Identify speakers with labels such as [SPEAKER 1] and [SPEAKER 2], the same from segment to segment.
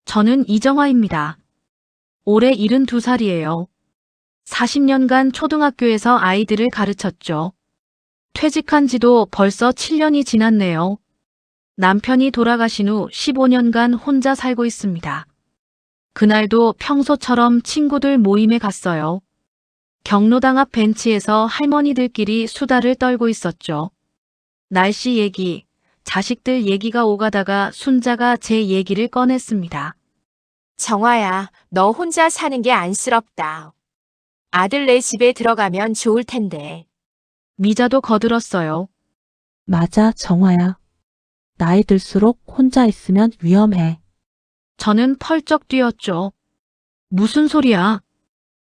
[SPEAKER 1] 저는 이정화입니다. 올해 72살이에요. 40년간 초등학교에서 아이들을 가르쳤죠. 퇴직한 지도 벌써 7년이 지났네요. 남편이 돌아가신 후 15년간 혼자 살고 있습니다. 그날도 평소처럼 친구들 모임에 갔어요. 경로당 앞 벤치에서 할머니들끼리 수다를 떨고 있었죠. 날씨 얘기, 자식들 얘기가 오가다가 순자가 제 얘기를 꺼냈습니다.
[SPEAKER 2] 정화야, 너 혼자 사는 게 안쓰럽다. 아들 내 집에 들어가면 좋을 텐데.
[SPEAKER 1] 미자도 거들었어요.
[SPEAKER 3] 맞아, 정화야. 나이 들수록 혼자 있으면 위험해.
[SPEAKER 1] 저는 펄쩍 뛰었죠. 무슨 소리야?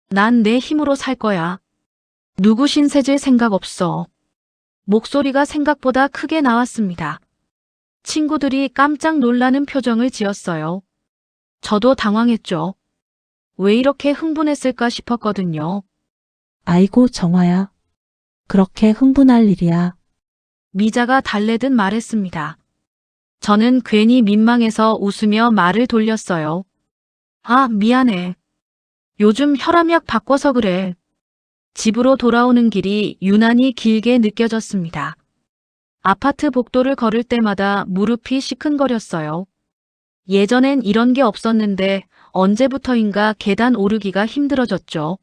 [SPEAKER 1] 난 내 힘으로 살 거야. 누구 신세질 생각 없어. 목소리가 생각보다 크게 나왔습니다. 친구들이 깜짝 놀라는 표정을 지었어요. 저도 당황했죠. 왜 이렇게 흥분했을까 싶었거든요.
[SPEAKER 3] 아이고, 정화야. 그렇게 흥분할 일이야.
[SPEAKER 1] 미자가 달래듯 말했습니다. 저는 괜히 민망해서 웃으며 말을 돌렸어요. 아, 미안해. 요즘 혈압약 바꿔서 그래. 집으로 돌아오는 길이 유난히 길게 느껴졌습니다. 아파트 복도를 걸을 때마다 무릎이 시큰거렸어요. 예전엔 이런 게 없었는데 언제부터인가 계단 오르기가 힘들어졌죠.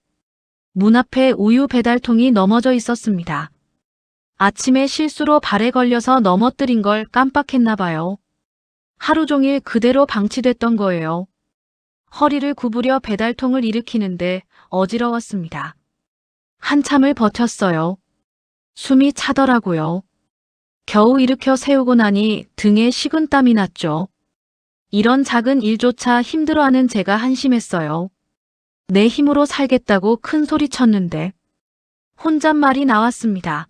[SPEAKER 1] 문 앞에 우유 배달통이 넘어져 있었습니다. 아침에 실수로 발에 걸려서 넘어뜨린 걸 깜빡했나 봐요. 하루 종일 그대로 방치됐던 거예요. 허리를 구부려 배달통을 일으키는데 어지러웠습니다. 한참을 버텼어요. 숨이 차더라고요. 겨우 일으켜 세우고 나니 등에 식은땀이 났죠. 이런 작은 일조차 힘들어하는 제가 한심했어요. 내 힘으로 살겠다고 큰 소리 쳤는데 혼잣말이 나왔습니다.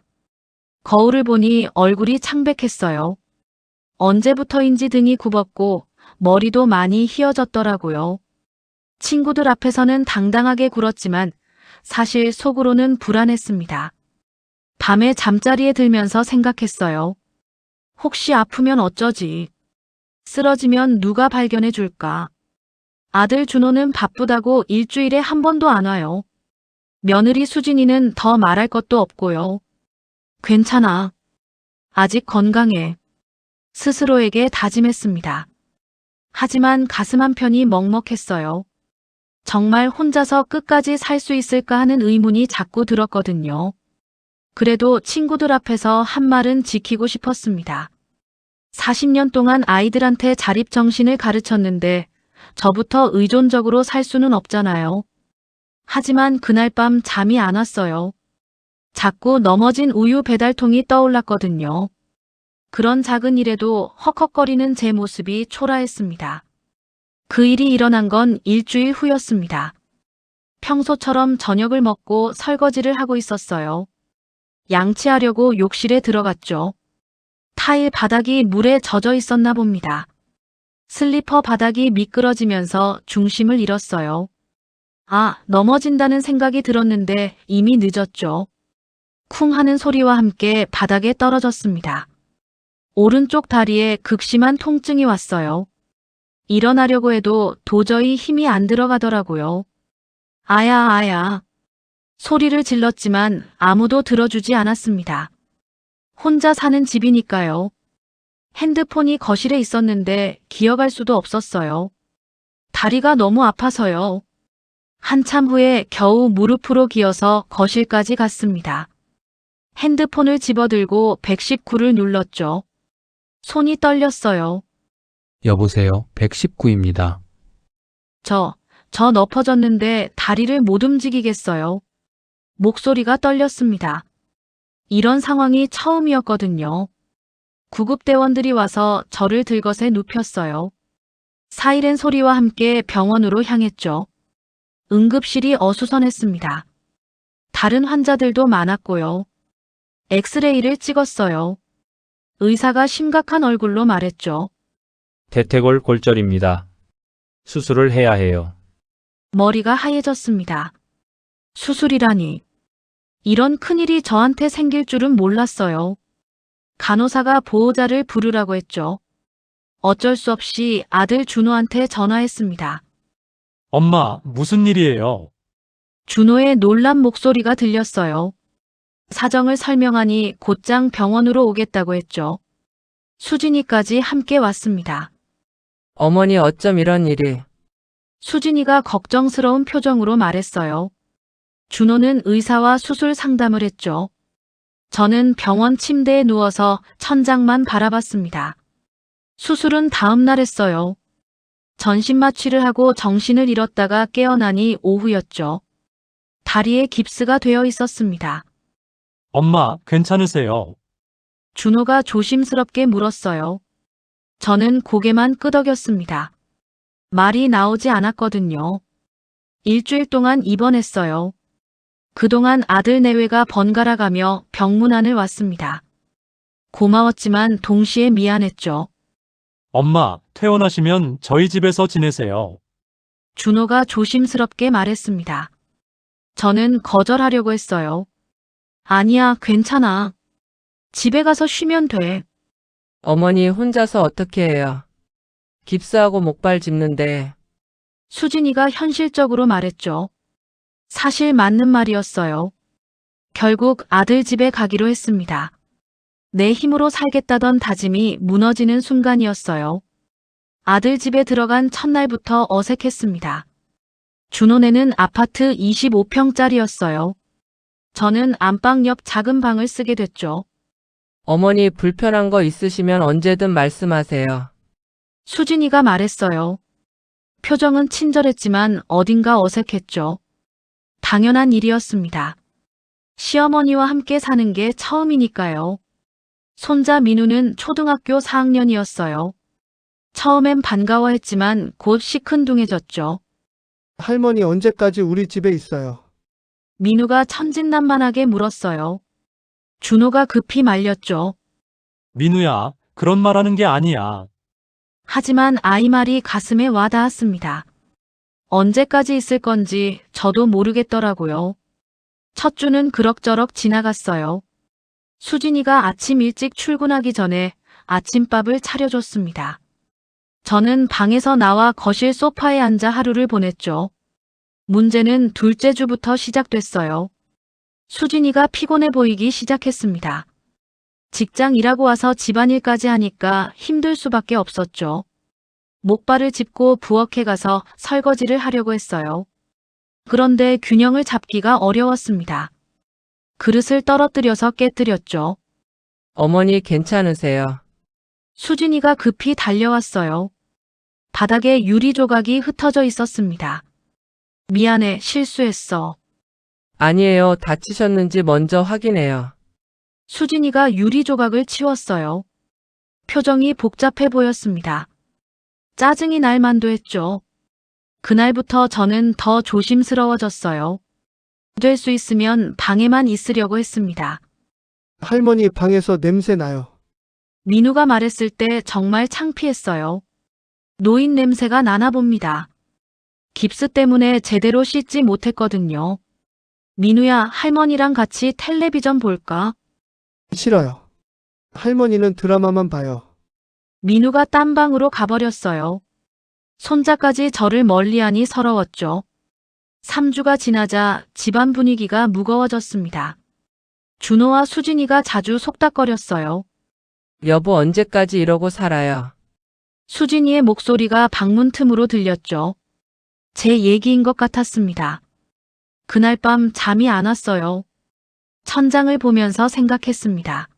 [SPEAKER 1] 거울을 보니 얼굴이 창백했어요. 언제부터인지 등이 굽었고 머리도 많이 휘어졌더라고요. 친구들 앞에서는 당당하게 굴었지만 사실 속으로는 불안했습니다. 밤에 잠자리에 들면서 생각했어요. 혹시 아프면 어쩌지? 쓰러지면 누가 발견해 줄까? 아들 준호는 바쁘다고 일주일에 한 번도 안 와요. 며느리 수진이는 더 말할 것도 없고요. 괜찮아. 아직 건강해. 스스로에게 다짐했습니다. 하지만 가슴 한편이 먹먹했어요. 정말 혼자서 끝까지 살 수 있을까 하는 의문이 자꾸 들었거든요. 그래도 친구들 앞에서 한 말은 지키고 싶었습니다. 40년 동안 아이들한테 자립정신을 가르쳤는데 저부터 의존적으로 살 수는 없잖아요. 하지만 그날 밤 잠이 안 왔어요. 자꾸 넘어진 우유 배달통이 떠올랐거든요. 그런 작은 일에도 헉헉거리는 제 모습이 초라했습니다. 그 일이 일어난 건 일주일 후였습니다. 평소처럼 저녁을 먹고 설거지를 하고 있었어요. 양치하려고 욕실에 들어갔죠. 타일 바닥이 물에 젖어 있었나 봅니다. 슬리퍼 바닥이 미끄러지면서 중심을 잃었어요. 아, 넘어진다는 생각이 들었는데 이미 늦었죠. 쿵 하는 소리와 함께 바닥에 떨어졌습니다. 오른쪽 다리에 극심한 통증이 왔어요. 일어나려고 해도 도저히 힘이 안 들어가더라고요. 아야, 아야. 소리를 질렀지만 아무도 들어주지 않았습니다. 혼자 사는 집이니까요. 핸드폰이 거실에 있었는데 기어갈 수도 없었어요. 다리가 너무 아파서요. 한참 후에 겨우 무릎으로 기어서 거실까지 갔습니다. 핸드폰을 집어들고 119를 눌렀죠. 손이 떨렸어요.
[SPEAKER 4] 여보세요. 119입니다.
[SPEAKER 1] 저 엎어졌는데 다리를 못 움직이겠어요. 목소리가 떨렸습니다. 이런 상황이 처음이었거든요. 구급대원들이 와서 저를 들것에 눕혔어요. 사이렌 소리와 함께 병원으로 향했죠. 응급실이 어수선했습니다. 다른 환자들도 많았고요. 엑스레이를 찍었어요. 의사가 심각한 얼굴로 말했죠.
[SPEAKER 5] 대퇴골 골절입니다. 수술을 해야 해요.
[SPEAKER 1] 머리가 하얘졌습니다. 수술이라니. 이런 큰일이 저한테 생길 줄은 몰랐어요. 간호사가 보호자를 부르라고 했죠. 어쩔 수 없이 아들 준호한테 전화했습니다.
[SPEAKER 6] 엄마, 무슨 일이에요?
[SPEAKER 1] 준호의 놀란 목소리가 들렸어요. 사정을 설명하니 곧장 병원으로 오겠다고 했죠. 수진이까지 함께 왔습니다.
[SPEAKER 7] 어머니 어쩜 이런 일이.
[SPEAKER 1] 수진이가 걱정스러운 표정으로 말했어요. 준호는 의사와 수술 상담을 했죠. 저는 병원 침대에 누워서 천장만 바라봤습니다. 수술은 다음 날 했어요. 전신 마취를 하고 정신을 잃었다가 깨어나니 오후였죠. 다리에 깁스가 되어 있었습니다.
[SPEAKER 6] 엄마, 괜찮으세요?
[SPEAKER 1] 준호가 조심스럽게 물었어요. 저는 고개만 끄덕였습니다. 말이 나오지 않았거든요. 일주일 동안 입원했어요. 그동안 아들 내외가 번갈아가며 병문안을 왔습니다. 고마웠지만 동시에 미안했죠.
[SPEAKER 6] 엄마, 퇴원하시면 저희 집에서 지내세요.
[SPEAKER 1] 준호가 조심스럽게 말했습니다. 저는 거절하려고 했어요. 아니야, 괜찮아. 집에 가서 쉬면 돼.
[SPEAKER 7] 어머니 혼자서 어떻게 해요? 깁스하고 목발 짚는데.
[SPEAKER 1] 수진이가 현실적으로 말했죠. 사실 맞는 말이었어요. 결국 아들 집에 가기로 했습니다. 내 힘으로 살겠다던 다짐이 무너지는 순간이었어요. 아들 집에 들어간 첫날부터 어색했습니다. 준호네는 아파트 25평짜리였어요. 저는 안방 옆 작은 방을 쓰게 됐죠.
[SPEAKER 7] 어머니 불편한 거 있으시면 언제든 말씀하세요.
[SPEAKER 1] 수진이가 말했어요. 표정은 친절했지만 어딘가 어색했죠. 당연한 일이었습니다. 시어머니와 함께 사는 게 처음이니까요. 손자 민우는 초등학교 4학년이었어요. 처음엔 반가워했지만 곧 시큰둥해졌죠.
[SPEAKER 8] 할머니 언제까지 우리 집에 있어요?
[SPEAKER 1] 민우가 천진난만하게 물었어요. 준호가 급히 말렸죠.
[SPEAKER 6] 민우야, 그런 말 하는 게 아니야.
[SPEAKER 1] 하지만 아이 말이 가슴에 와 닿았습니다. 언제까지 있을 건지 저도 모르겠더라고요. 첫 주는 그럭저럭 지나갔어요. 수진이가 아침 일찍 출근하기 전에 아침밥을 차려줬습니다. 저는 방에서 나와 거실 소파에 앉아 하루를 보냈죠. 문제는 둘째 주부터 시작됐어요. 수진이가 피곤해 보이기 시작했습니다. 직장 일하고 와서 집안일까지 하니까 힘들 수밖에 없었죠. 목발을 짚고 부엌에 가서 설거지를 하려고 했어요. 그런데 균형을 잡기가 어려웠습니다. 그릇을 떨어뜨려서 깨뜨렸죠.
[SPEAKER 7] 어머니 괜찮으세요?
[SPEAKER 1] 수진이가 급히 달려왔어요. 바닥에 유리 조각이 흩어져 있었습니다. 미안해, 실수했어.
[SPEAKER 7] 아니에요. 다치셨는지 먼저 확인해요.
[SPEAKER 1] 수진이가 유리 조각을 치웠어요. 표정이 복잡해 보였습니다. 짜증이 날 만도 했죠. 그날부터 저는 더 조심스러워졌어요. 될 수 있으면 방에만 있으려고 했습니다.
[SPEAKER 8] 할머니 방에서 냄새 나요.
[SPEAKER 1] 민우가 말했을 때 정말 창피했어요. 노인 냄새가 나나 봅니다. 깁스 때문에 제대로 씻지 못했거든요. 민우야, 할머니랑 같이 텔레비전 볼까?
[SPEAKER 8] 싫어요. 할머니는 드라마만 봐요.
[SPEAKER 1] 민우가 딴 방으로 가버렸어요. 손자까지 저를 멀리하니 서러웠죠. 3주가 지나자 집안 분위기가 무거워졌습니다. 준호와 수진이가 자주 속닥거렸어요.
[SPEAKER 7] 여보 언제까지 이러고 살아요?
[SPEAKER 1] 수진이의 목소리가 방문 틈으로 들렸죠. 제 얘기인 것 같았습니다. 그날 밤 잠이 안 왔어요. 천장을 보면서 생각했습니다.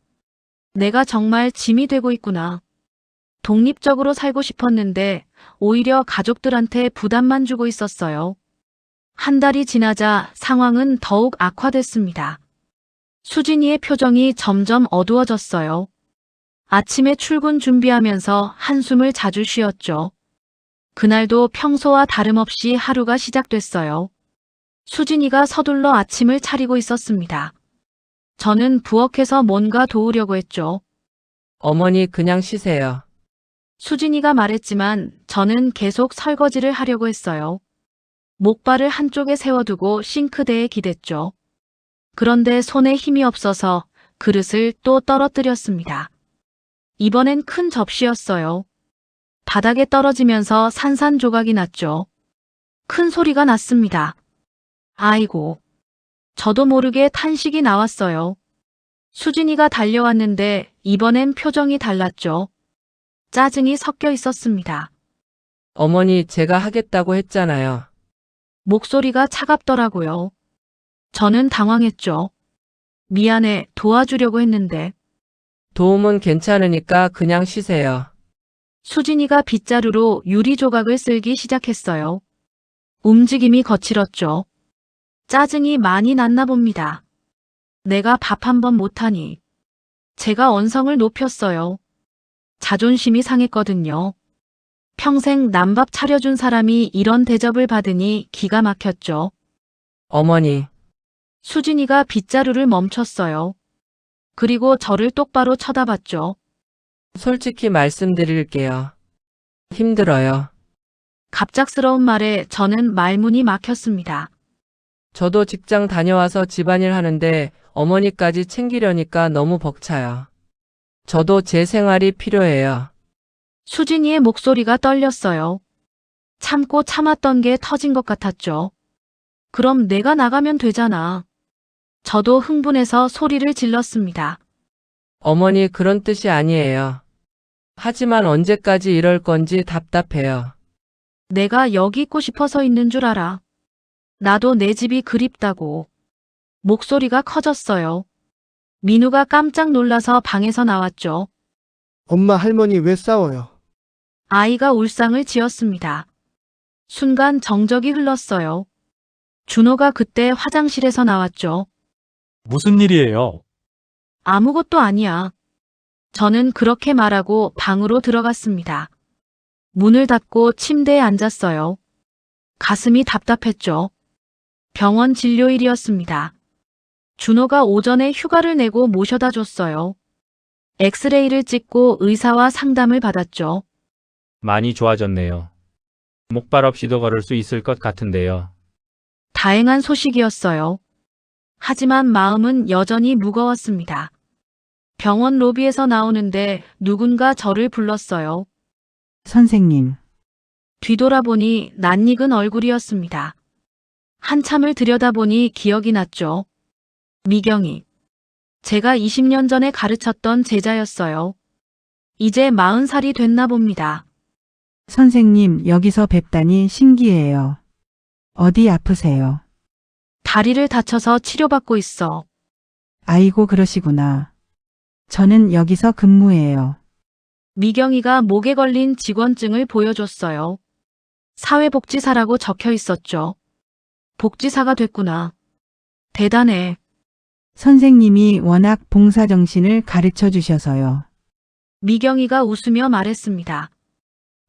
[SPEAKER 1] 내가 정말 짐이 되고 있구나. 독립적으로 살고 싶었는데 오히려 가족들한테 부담만 주고 있었어요. 한 달이 지나자 상황은 더욱 악화됐습니다. 수진이의 표정이 점점 어두워졌어요. 아침에 출근 준비하면서 한숨을 자주 쉬었죠. 그날도 평소와 다름없이 하루가 시작됐어요. 수진이가 서둘러 아침을 차리고 있었습니다. 저는 부엌에서 뭔가 도우려고 했죠.
[SPEAKER 7] 어머니 그냥 쉬세요.
[SPEAKER 1] 수진이가 말했지만 저는 계속 설거지를 하려고 했어요. 목발을 한쪽에 세워두고 싱크대에 기댔죠. 그런데 손에 힘이 없어서 그릇을 또 떨어뜨렸습니다. 이번엔 큰 접시였어요. 바닥에 떨어지면서 산산조각이 났죠. 큰 소리가 났습니다. 아이고. 저도 모르게 탄식이 나왔어요. 수진이가 달려왔는데 이번엔 표정이 달랐죠. 짜증이 섞여 있었습니다.
[SPEAKER 7] 어머니, 제가 하겠다고 했잖아요.
[SPEAKER 1] 목소리가 차갑더라고요. 저는 당황했죠. 미안해, 도와주려고 했는데.
[SPEAKER 7] 도움은 괜찮으니까 그냥 쉬세요.
[SPEAKER 1] 수진이가 빗자루로 유리 조각을 쓸기 시작했어요. 움직임이 거칠었죠. 짜증이 많이 났나 봅니다. 내가 밥 한 번 못하니. 제가 언성을 높였어요. 자존심이 상했거든요. 평생 남밥 차려준 사람이 이런 대접을 받으니 기가 막혔죠.
[SPEAKER 7] 어머니,
[SPEAKER 1] 수진이가 빗자루를 멈췄어요. 그리고 저를 똑바로 쳐다봤죠.
[SPEAKER 7] 솔직히 말씀드릴게요. 힘들어요.
[SPEAKER 1] 갑작스러운 말에 저는 말문이 막혔습니다.
[SPEAKER 7] 저도 직장 다녀와서 집안일 하는데 어머니까지 챙기려니까 너무 벅차요. 저도 제 생활이 필요해요.
[SPEAKER 1] 수진이의 목소리가 떨렸어요. 참고 참았던 게 터진 것 같았죠. 그럼 내가 나가면 되잖아. 저도 흥분해서 소리를 질렀습니다.
[SPEAKER 7] 어머니, 그런 뜻이 아니에요. 하지만 언제까지 이럴 건지 답답해요.
[SPEAKER 1] 내가 여기 있고 싶어서 있는 줄 알아. 나도 내 집이 그립다고. 목소리가 커졌어요. 민우가 깜짝 놀라서 방에서 나왔죠.
[SPEAKER 8] 엄마 할머니 왜 싸워요?
[SPEAKER 1] 아이가 울상을 지었습니다. 순간 정적이 흘렀어요. 준호가 그때 화장실에서 나왔죠.
[SPEAKER 6] 무슨 일이에요?
[SPEAKER 1] 아무것도 아니야. 저는 그렇게 말하고 방으로 들어갔습니다. 문을 닫고 침대에 앉았어요. 가슴이 답답했죠. 병원 진료일이었습니다. 준호가 오전에 휴가를 내고 모셔다 줬어요. 엑스레이를 찍고 의사와 상담을 받았죠.
[SPEAKER 5] 많이 좋아졌네요. 목발 없이도 걸을 수 있을 것 같은데요.
[SPEAKER 1] 다행한 소식이었어요. 하지만 마음은 여전히 무거웠습니다. 병원 로비에서 나오는데 누군가 저를 불렀어요.
[SPEAKER 3] 선생님,
[SPEAKER 1] 뒤돌아보니 낯익은 얼굴이었습니다. 한참을 들여다보니 기억이 났죠. 미경이. 제가 20년 전에 가르쳤던 제자였어요. 이제 40살이 됐나 봅니다.
[SPEAKER 3] 선생님 여기서 뵙다니 신기해요. 어디 아프세요?
[SPEAKER 1] 다리를 다쳐서 치료받고 있어.
[SPEAKER 3] 아이고 그러시구나. 저는 여기서 근무해요.
[SPEAKER 1] 미경이가 목에 걸린 직원증을 보여줬어요. 사회복지사라고 적혀 있었죠. 복지사가 됐구나. 대단해.
[SPEAKER 3] 선생님이 워낙 봉사정신을 가르쳐 주셔서요.
[SPEAKER 1] 미경이가 웃으며 말했습니다.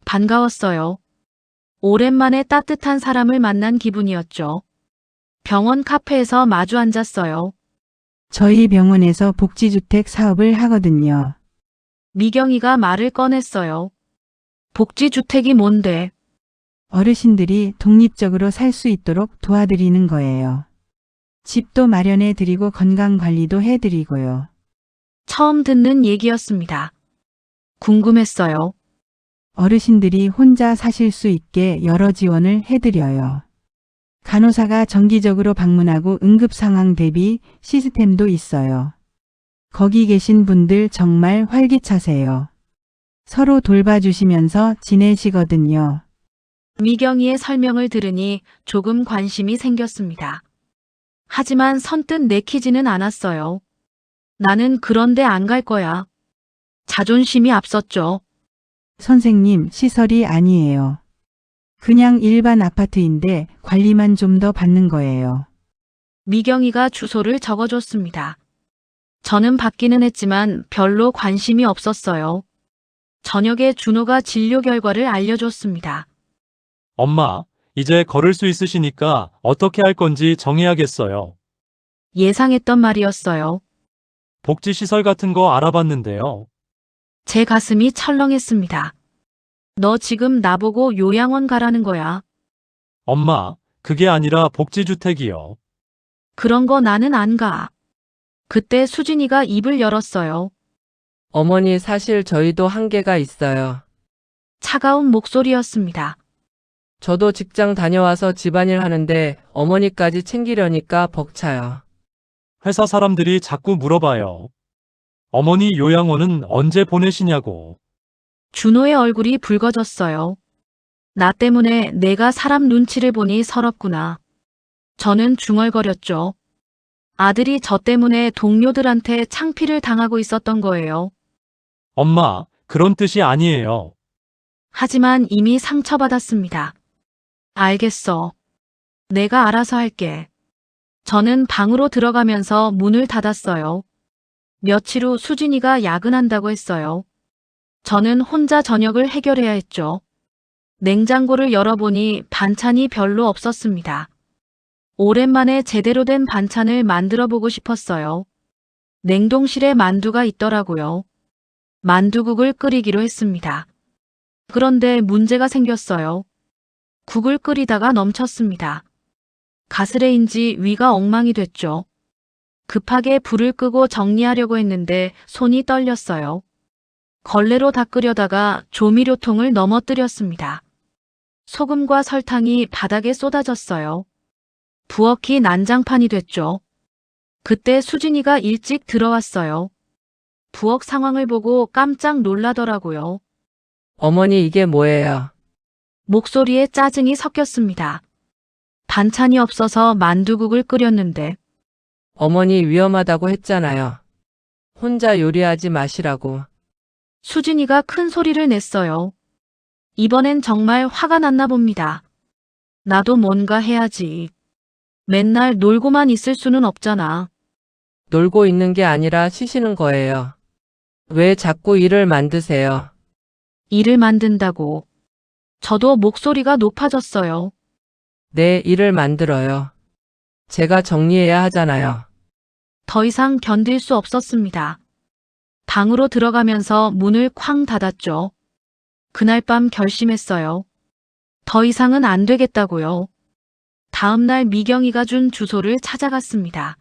[SPEAKER 1] 반가웠어요. 오랜만에 따뜻한 사람을 만난 기분이었죠. 병원 카페에서 마주 앉았어요.
[SPEAKER 3] 저희 병원에서 복지주택 사업을 하거든요.
[SPEAKER 1] 미경이가 말을 꺼냈어요. 복지주택이 뭔데?
[SPEAKER 3] 어르신들이 독립적으로 살 수 있도록 도와드리는 거예요. 집도 마련해 드리고 건강관리도 해드리고요.
[SPEAKER 1] 처음 듣는 얘기였습니다. 궁금했어요.
[SPEAKER 3] 어르신들이 혼자 사실 수 있게 여러 지원을 해드려요. 간호사가 정기적으로 방문하고 응급 상황 대비 시스템도 있어요. 거기 계신 분들 정말 활기차세요. 서로 돌봐주시면서 지내시거든요.
[SPEAKER 1] 미경이의 설명을 들으니 조금 관심이 생겼습니다. 하지만 선뜻 내키지는 않았어요. 나는 그런데 안 갈 거야. 자존심이 앞섰죠.
[SPEAKER 3] 선생님, 시설이 아니에요. 그냥 일반 아파트인데 관리만 좀 더 받는 거예요.
[SPEAKER 1] 미경이가 주소를 적어줬습니다. 저는 받기는 했지만 별로 관심이 없었어요. 저녁에 준호가 진료 결과를 알려줬습니다.
[SPEAKER 6] 엄마, 이제 걸을 수 있으시니까 어떻게 할 건지 정해야겠어요.
[SPEAKER 1] 예상했던 말이었어요.
[SPEAKER 6] 복지시설 같은 거 알아봤는데요.
[SPEAKER 1] 제 가슴이 철렁했습니다. 너 지금 나보고 요양원 가라는 거야.
[SPEAKER 6] 엄마, 그게 아니라 복지주택이요.
[SPEAKER 1] 그런 거 나는 안 가. 그때 수진이가 입을 열었어요.
[SPEAKER 7] 어머니, 사실 저희도 한계가 있어요.
[SPEAKER 1] 차가운 목소리였습니다.
[SPEAKER 7] 저도 직장 다녀와서 집안일 하는데 어머니까지 챙기려니까 벅차요.
[SPEAKER 6] 회사 사람들이 자꾸 물어봐요. 어머니 요양원은 언제 보내시냐고.
[SPEAKER 1] 준호의 얼굴이 붉어졌어요. 나 때문에 내가 사람 눈치를 보니 서럽구나. 저는 중얼거렸죠. 아들이 저 때문에 동료들한테 창피를 당하고 있었던 거예요.
[SPEAKER 6] 엄마, 그런 뜻이 아니에요.
[SPEAKER 1] 하지만 이미 상처받았습니다. 알겠어. 내가 알아서 할게. 저는 방으로 들어가면서 문을 닫았어요. 며칠 후 수진이가 야근한다고 했어요. 저는 혼자 저녁을 해결해야 했죠. 냉장고를 열어보니 반찬이 별로 없었습니다. 오랜만에 제대로 된 반찬을 만들어 보고 싶었어요. 냉동실에 만두가 있더라고요. 만두국을 끓이기로 했습니다. 그런데 문제가 생겼어요. 국을 끓이다가 넘쳤습니다. 가스레인지 위가 엉망이 됐죠. 급하게 불을 끄고 정리하려고 했는데 손이 떨렸어요. 걸레로 닦으려다가 조미료통을 넘어뜨렸습니다. 소금과 설탕이 바닥에 쏟아졌어요. 부엌이 난장판이 됐죠. 그때 수진이가 일찍 들어왔어요. 부엌 상황을 보고 깜짝 놀라더라고요.
[SPEAKER 7] 어머니 이게 뭐예요?
[SPEAKER 1] 목소리에 짜증이 섞였습니다. 반찬이 없어서 만두국을 끓였는데
[SPEAKER 7] 어머니 위험하다고 했잖아요. 혼자 요리하지 마시라고.
[SPEAKER 1] 수진이가 큰 소리를 냈어요. 이번엔 정말 화가 났나 봅니다. 나도 뭔가 해야지. 맨날 놀고만 있을 수는 없잖아.
[SPEAKER 7] 놀고 있는 게 아니라 쉬시는 거예요. 왜 자꾸 일을 만드세요?
[SPEAKER 1] 일을 만든다고. 저도 목소리가 높아졌어요.
[SPEAKER 7] 네, 일을 만들어요. 제가 정리해야 하잖아요.
[SPEAKER 1] 더 이상 견딜 수 없었습니다. 방으로 들어가면서 문을 쾅 닫았죠. 그날 밤 결심했어요. 더 이상은 안 되겠다고요. 다음날 미경이가 준 주소를 찾아갔습니다.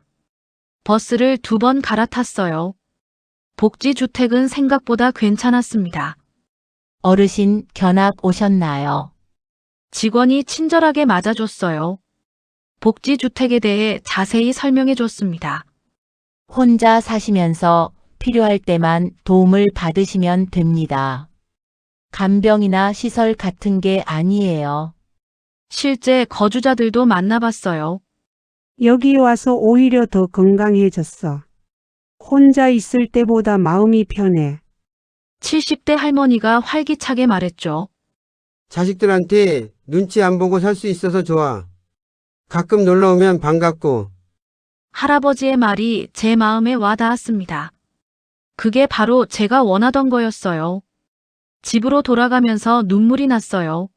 [SPEAKER 1] 버스를 2번 갈아탔어요. 복지주택은 생각보다 괜찮았습니다.
[SPEAKER 9] 어르신 견학 오셨나요?
[SPEAKER 1] 직원이 친절하게 맞아줬어요. 복지주택에 대해 자세히 설명해 줬습니다.
[SPEAKER 9] 혼자 사시면서 필요할 때만 도움을 받으시면 됩니다. 간병이나 시설 같은 게 아니에요.
[SPEAKER 1] 실제 거주자들도 만나봤어요.
[SPEAKER 10] 여기 와서 오히려 더 건강해졌어. 혼자 있을 때보다 마음이 편해.
[SPEAKER 1] 70대 할머니가 활기차게 말했죠.
[SPEAKER 11] 자식들한테 눈치 안 보고 살 수 있어서 좋아. 가끔 놀러 오면 반갑고.
[SPEAKER 1] 할아버지의 말이 제 마음에 와 닿았습니다. 그게 바로 제가 원하던 거였어요. 집으로 돌아가면서 눈물이 났어요.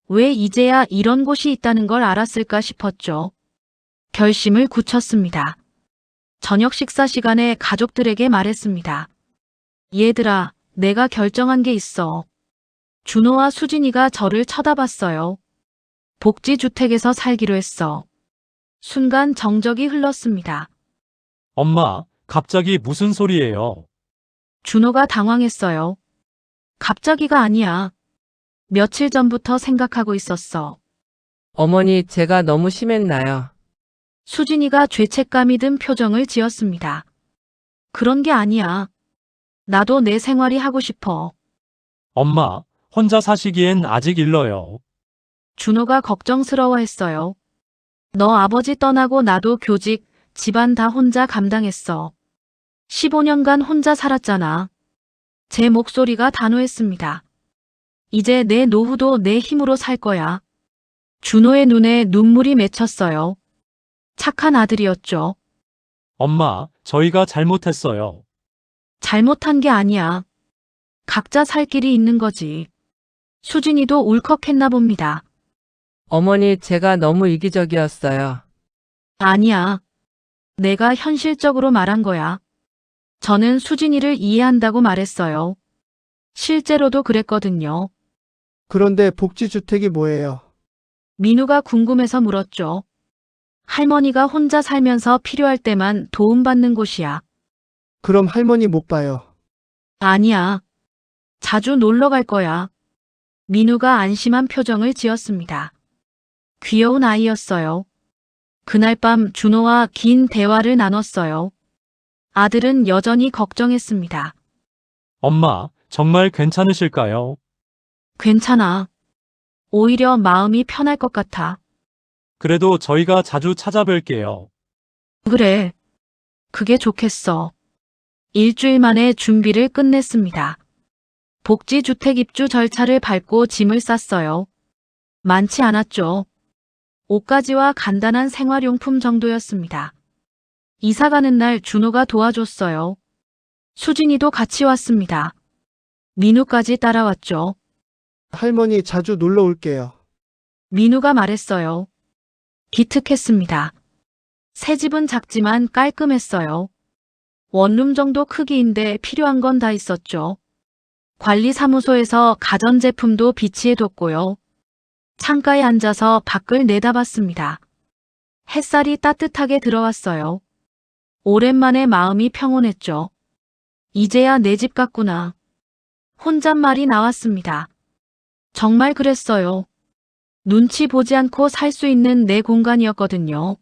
[SPEAKER 1] 왜 이제야 이런 곳이 있다는 걸 알았을까 싶었죠. 결심을 굳혔습니다. 저녁 식사 시간에 가족들에게 말했습니다. 얘들아, 내가 결정한 게 있어. 준호와 수진이가 저를 쳐다봤어요. 복지주택에서 살기로 했어. 순간 정적이 흘렀습니다.
[SPEAKER 6] 엄마, 갑자기 무슨 소리예요?
[SPEAKER 1] 준호가 당황했어요. 갑자기가 아니야. 며칠 전부터 생각하고 있었어.
[SPEAKER 7] 어머니, 제가 너무 심했나요?
[SPEAKER 1] 수진이가 죄책감이 든 표정을 지었습니다. 그런 게 아니야. 나도 내 생활이 하고 싶어.
[SPEAKER 6] 엄마, 혼자 사시기엔 아직 일러요.
[SPEAKER 1] 준호가 걱정스러워했어요. 너 아버지 떠나고 나도 교직, 집안 다 혼자 감당했어. 15년간 혼자 살았잖아. 제 목소리가 단호했습니다. 이제 내 노후도 내 힘으로 살 거야. 준호의 눈에 눈물이 맺혔어요. 착한 아들이었죠.
[SPEAKER 6] 엄마, 저희가 잘못했어요.
[SPEAKER 1] 잘못한 게 아니야. 각자 살 길이 있는 거지. 수진이도 울컥했나 봅니다.
[SPEAKER 7] 어머니, 제가 너무 이기적이었어요.
[SPEAKER 1] 아니야. 내가 현실적으로 말한 거야. 저는 수진이를 이해한다고 말했어요. 실제로도 그랬거든요.
[SPEAKER 8] 그런데 복지주택이 뭐예요?
[SPEAKER 1] 민우가 궁금해서 물었죠. 할머니가 혼자 살면서 필요할 때만 도움받는 곳이야.
[SPEAKER 8] 그럼 할머니 못 봐요.
[SPEAKER 1] 아니야. 자주 놀러 갈 거야. 민우가 안심한 표정을 지었습니다. 귀여운 아이였어요. 그날 밤 준호와 긴 대화를 나눴어요. 아들은 여전히 걱정했습니다.
[SPEAKER 6] 엄마, 정말 괜찮으실까요?
[SPEAKER 1] 괜찮아. 오히려 마음이 편할 것 같아.
[SPEAKER 6] 그래도 저희가 자주 찾아뵐게요.
[SPEAKER 1] 그래. 그게 좋겠어. 일주일 만에 준비를 끝냈습니다. 복지주택 입주 절차를 밟고 짐을 쌌어요. 많지 않았죠. 옷가지와 간단한 생활용품 정도였습니다. 이사 가는 날 준호가 도와줬어요. 수진이도 같이 왔습니다. 민우까지 따라왔죠.
[SPEAKER 8] 할머니 자주 놀러 올게요.
[SPEAKER 1] 민우가 말했어요. 기특했습니다. 새 집은 작지만 깔끔했어요. 원룸 정도 크기인데 필요한 건 다 있었죠. 관리사무소에서 가전제품도 비치해뒀고요. 창가에 앉아서 밖을 내다봤습니다. 햇살이 따뜻하게 들어왔어요. 오랜만에 마음이 평온했죠. 이제야 내 집 같구나. 혼잣말이 나왔습니다. 정말 그랬어요. 눈치 보지 않고 살 수 있는 내 공간이었거든요.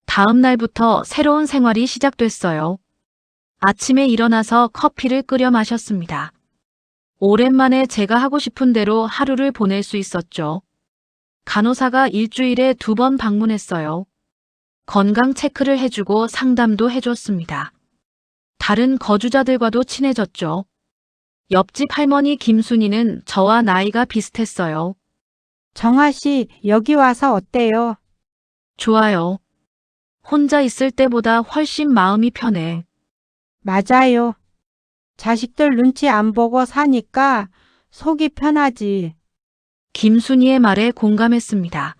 [SPEAKER 1] 다음 날부터 새로운 생활이 시작됐어요. 아침에 일어나서 커피를 끓여 마셨습니다. 오랜만에 제가 하고 싶은 대로 하루를 보낼 수 있었죠. 간호사가 일주일에 2번 방문했어요. 건강 체크를 해주고 상담도 해줬습니다. 다른 거주자들과도 친해졌죠. 옆집 할머니 김순이는 저와 나이가 비슷했어요.
[SPEAKER 10] 정아 씨, 여기 와서 어때요?
[SPEAKER 1] 좋아요. 혼자 있을 때보다 훨씬 마음이 편해.
[SPEAKER 10] 맞아요. 자식들 눈치 안 보고 사니까 속이 편하지.
[SPEAKER 1] 김순이의 말에 공감했습니다.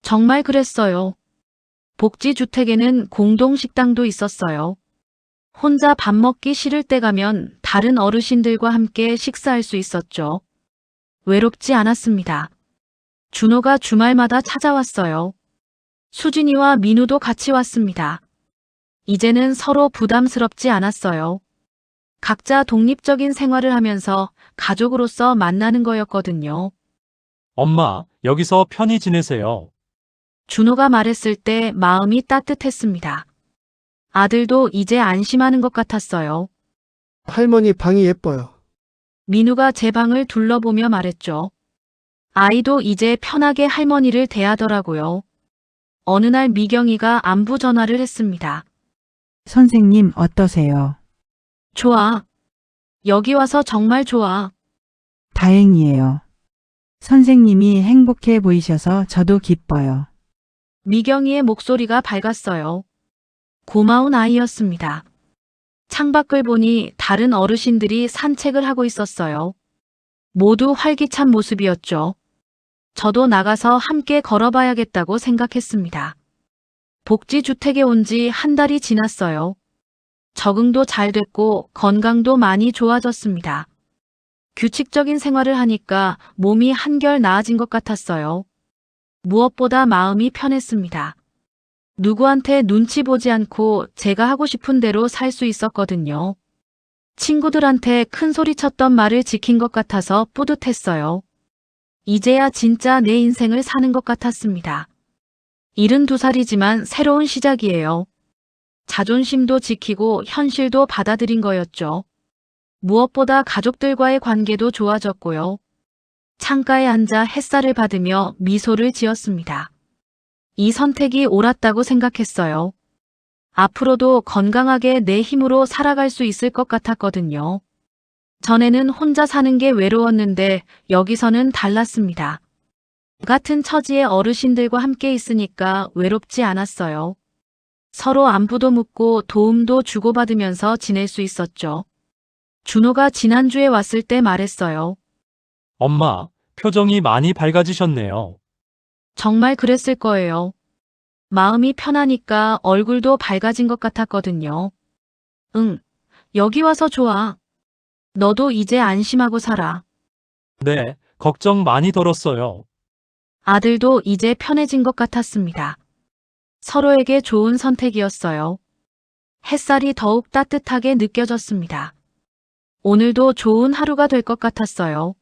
[SPEAKER 1] 정말 그랬어요. 복지주택에는 공동식당도 있었어요. 혼자 밥 먹기 싫을 때 가면 다른 어르신들과 함께 식사할 수 있었죠. 외롭지 않았습니다. 준호가 주말마다 찾아왔어요. 수진이와 민우도 같이 왔습니다. 이제는 서로 부담스럽지 않았어요. 각자 독립적인 생활을 하면서 가족으로서 만나는 거였거든요.
[SPEAKER 6] 엄마, 여기서 편히 지내세요.
[SPEAKER 1] 준호가 말했을 때 마음이 따뜻했습니다. 아들도 이제 안심하는 것 같았어요.
[SPEAKER 8] 할머니 방이 예뻐요.
[SPEAKER 1] 민우가 제 방을 둘러보며 말했죠. 아이도 이제 편하게 할머니를 대하더라고요. 어느 날 미경이가 안부 전화를 했습니다.
[SPEAKER 3] 선생님 어떠세요?
[SPEAKER 1] 좋아. 여기 와서 정말 좋아.
[SPEAKER 3] 다행이에요. 선생님이 행복해 보이셔서 저도 기뻐요.
[SPEAKER 1] 미경이의 목소리가 밝았어요. 고마운 아이였습니다. 창밖을 보니 다른 어르신들이 산책을 하고 있었어요. 모두 활기찬 모습이었죠. 저도 나가서 함께 걸어봐야겠다고 생각했습니다. 복지주택에 온 지 한 달이 지났어요. 적응도 잘 됐고 건강도 많이 좋아졌습니다. 규칙적인 생활을 하니까 몸이 한결 나아진 것 같았어요. 무엇보다 마음이 편했습니다. 누구한테 눈치 보지 않고 제가 하고 싶은 대로 살 수 있었거든요. 친구들한테 큰 소리 쳤던 말을 지킨 것 같아서 뿌듯했어요. 이제야 진짜 내 인생을 사는 것 같았습니다. 72살이지만 새로운 시작이에요. 자존심도 지키고 현실도 받아들인 거였죠. 무엇보다 가족들과의 관계도 좋아졌고요. 창가에 앉아 햇살을 받으며 미소를 지었습니다. 이 선택이 옳았다고 생각했어요. 앞으로도 건강하게 내 힘으로 살아갈 수 있을 것 같았거든요. 전에는 혼자 사는 게 외로웠는데 여기서는 달랐습니다. 같은 처지의 어르신들과 함께 있으니까 외롭지 않았어요. 서로 안부도 묻고 도움도 주고받으면서 지낼 수 있었죠. 준호가 지난주에 왔을 때 말했어요.
[SPEAKER 6] 엄마, 표정이 많이 밝아지셨네요.
[SPEAKER 1] 정말 그랬을 거예요. 마음이 편하니까 얼굴도 밝아진 것 같았거든요. 응, 여기 와서 좋아. 너도 이제 안심하고 살아.
[SPEAKER 6] 네, 걱정 많이 덜었어요.
[SPEAKER 1] 아들도 이제 편해진 것 같았습니다. 서로에게 좋은 선택이었어요. 햇살이 더욱 따뜻하게 느껴졌습니다. 오늘도 좋은 하루가 될 것 같았어요.